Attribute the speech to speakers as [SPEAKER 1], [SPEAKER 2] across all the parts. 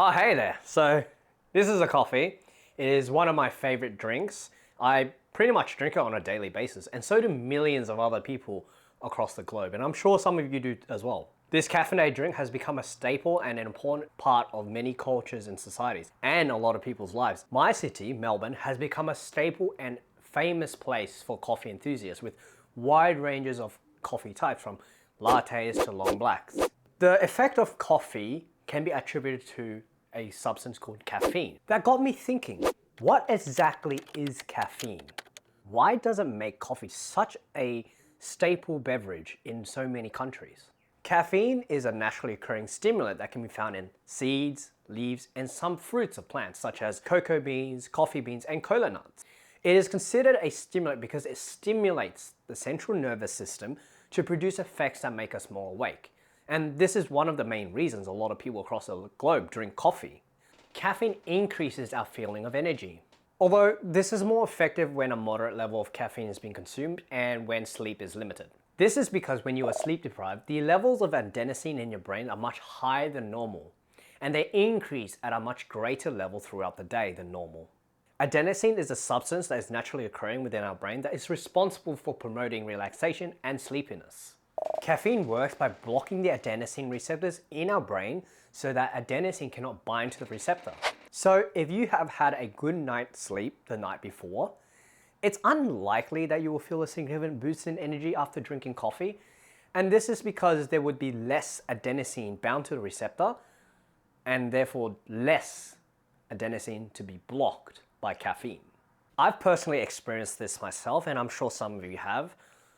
[SPEAKER 1] Oh, hey there. So this is a coffee. It is one of my favorite drinks. I pretty much drink it on a daily basis, and so do millions of other people across the globe, and I'm sure some of you do as well. This caffeinated drink has become a staple and an important part of many cultures and societies, and a lot of people's lives. My city, Melbourne, has become a staple and famous place for coffee enthusiasts with wide ranges of coffee types from lattes to long blacks. The effect of coffee can be attributed to a substance called caffeine. That got me thinking, what exactly is caffeine? Why does it make coffee such a staple beverage in so many countries? Caffeine is a naturally occurring stimulant that can be found in seeds, leaves, and some fruits of plants such as cocoa beans, coffee beans, and cola nuts. It is considered a stimulant because it stimulates the central nervous system to produce effects that make us more awake. And this is one of the main reasons a lot of people across the globe drink coffee. Caffeine increases our feeling of energy. Although this is more effective when a moderate level of caffeine is being consumed and when sleep is limited. This is because when you are sleep deprived, the levels of adenosine in your brain are much higher than normal, and they increase at a much greater level throughout the day than normal. Adenosine is a substance that is naturally occurring within our brain that is responsible for promoting relaxation and sleepiness. Caffeine works by blocking the adenosine receptors in our brain so that adenosine cannot bind to the receptor. So if you have had a good night's sleep the night before, it's unlikely that you will feel a significant boost in energy after drinking coffee. And this is because there would be less adenosine bound to the receptor and therefore less adenosine to be blocked by caffeine. I've personally experienced this myself, and I'm sure some of you have,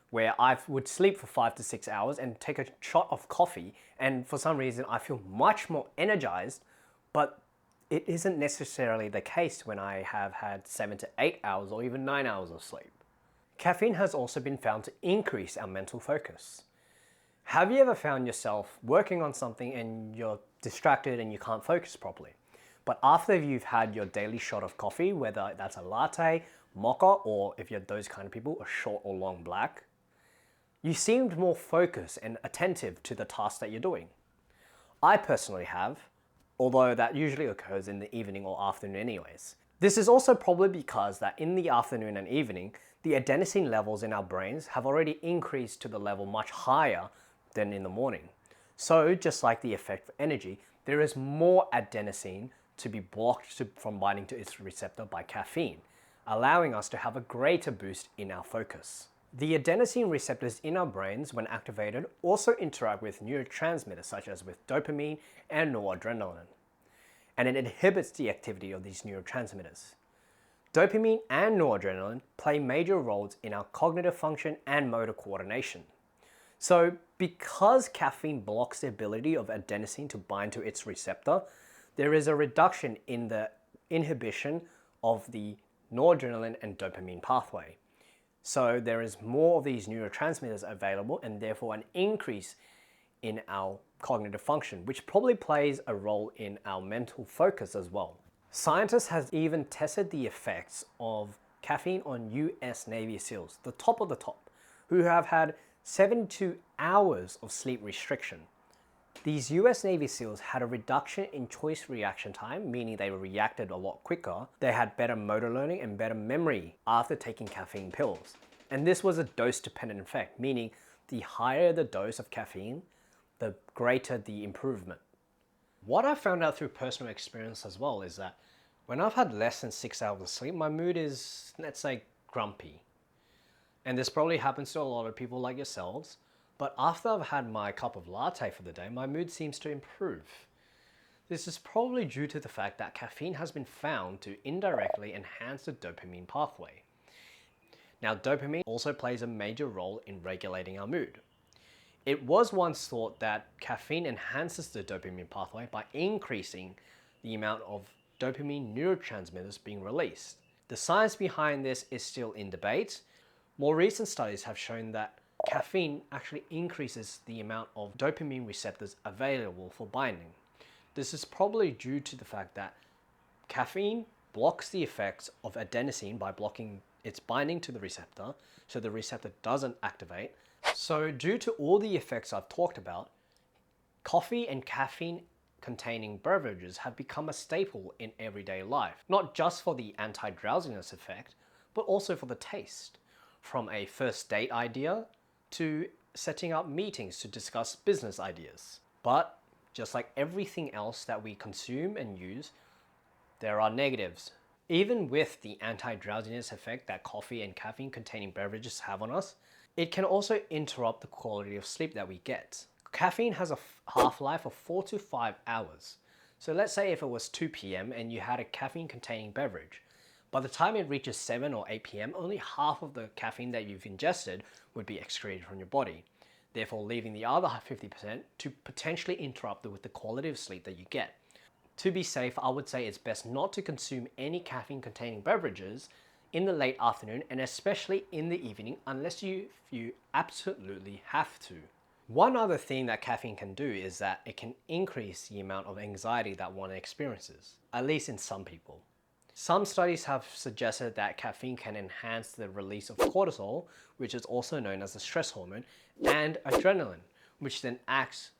[SPEAKER 1] where I would sleep for 5 to 6 hours and take a shot of coffee, and for some reason I feel much more energized, but it isn't necessarily the case when I have had 7 to 8 hours or even 9 hours of sleep. Caffeine has also been found to increase our mental focus. Have you ever found yourself working on something and you're distracted and you can't focus properly? But after you've had your daily shot of coffee, whether that's a latte, mocha, or if you're those kind of people, a short or long black, you seemed more focused and attentive to the task that you're doing. I personally have, although that usually occurs in the evening or afternoon anyways. This is also probably because that in the afternoon and evening, the adenosine levels in our brains have already increased to the level much higher than in the morning. So just like the effect for energy, there is more adenosine to be blocked from binding to its receptor by caffeine, allowing us to have a greater boost in our focus. The adenosine receptors in our brains, when activated, also interact with neurotransmitters such as with dopamine and noradrenaline, and it inhibits the activity of these neurotransmitters. Dopamine and noradrenaline play major roles in our cognitive function and motor coordination. So because caffeine blocks the ability of adenosine to bind to its receptor, there is a reduction in the inhibition of the noradrenaline and dopamine pathway. So there is more of these neurotransmitters available and therefore an increase in our cognitive function, which probably plays a role in our mental focus as well. Scientists have even tested the effects of caffeine on US Navy SEALs, the top of the top, who have had 72 hours of sleep restriction. These US Navy SEALs had a reduction in choice reaction time, meaning they reacted a lot quicker. They had better motor learning and better memory after taking caffeine pills. And this was a dose-dependent effect, meaning the higher the dose of caffeine, the greater the improvement. What I found out through personal experience as well is that when I've had less than 6 hours of sleep, my mood is, let's say, grumpy. And this probably happens to a lot of people like yourselves. But after I've had my cup of latte for the day, my mood seems to improve. This is probably due to the fact that caffeine has been found to indirectly enhance the dopamine pathway. Now, dopamine also plays a major role in regulating our mood. It was once thought that caffeine enhances the dopamine pathway by increasing the amount of dopamine neurotransmitters being released. The science behind this is still in debate. More recent studies have shown that caffeine actually increases the amount of dopamine receptors available for binding. This is probably due to the fact that caffeine blocks the effects of adenosine by blocking its binding to the receptor, so the receptor doesn't activate. So due to all the effects I've talked about, coffee and caffeine containing beverages have become a staple in everyday life, not just for the anti-drowsiness effect, but also for the taste. From a first date idea to setting up meetings to discuss business ideas. But just like everything else that we consume and use, there are negatives. Even with the anti-drowsiness effect that coffee and caffeine-containing beverages have on us, it can also interrupt the quality of sleep that we get. Caffeine has a half-life of 4 to 5 hours. So let's say if it was 2 p.m. and you had a caffeine-containing beverage, by the time it reaches 7 or 8 p.m., only half of the caffeine that you've ingested would be excreted from your body, therefore leaving the other 50% to potentially interrupt with the quality of sleep that you get. To be safe, I would say it's best not to consume any caffeine-containing beverages in the late afternoon and especially in the evening unless you absolutely have to. One other thing that caffeine can do is that it can increase the amount of anxiety that one experiences, at least in some people. Some studies have suggested that caffeine can enhance the release of cortisol, which is also known as the stress hormone, and adrenaline, which then acts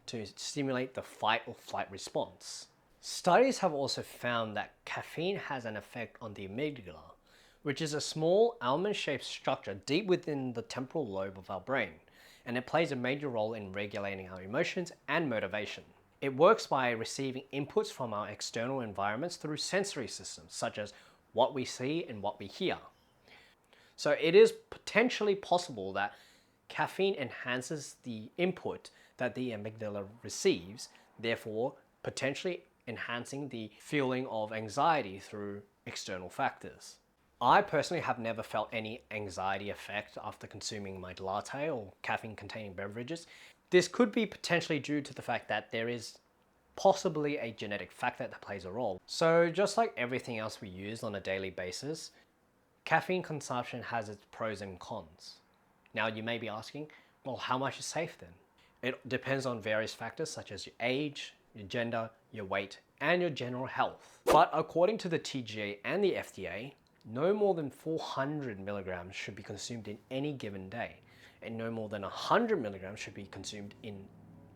[SPEAKER 1] to stimulate the fight or flight response. Studies have also found that caffeine has an effect on the amygdala, which is a small almond-shaped structure deep within the temporal lobe of our brain, and it plays a major role in regulating our emotions and motivation. It works by receiving inputs from our external environments through sensory systems, such as what we see and what we hear. So it is potentially possible that caffeine enhances the input that the amygdala receives, therefore potentially enhancing the feeling of anxiety through external factors. I personally have never felt any anxiety effect after consuming my latte or caffeine-containing beverages. This could be potentially due to the fact that there is possibly a genetic factor that plays a role. So just like everything else we use on a daily basis, caffeine consumption has its pros and cons. Now you may be asking, well, how much is safe then? It depends on various factors such as your age, your gender, your weight, and your general health. But according to the TGA and the FDA, no more than 400 milligrams should be consumed in any given day, and no more than 100 milligrams should be consumed in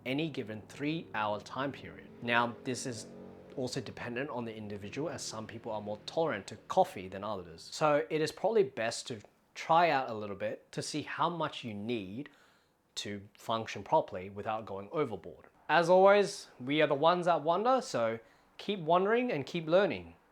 [SPEAKER 1] any given 3-hour time period. Now, this is also dependent on the individual, as some people are more tolerant to coffee than others. So it is probably best to try out a little bit to see how much you need to function properly without going overboard. As always, we are the ones that wonder, so keep wondering and keep learning.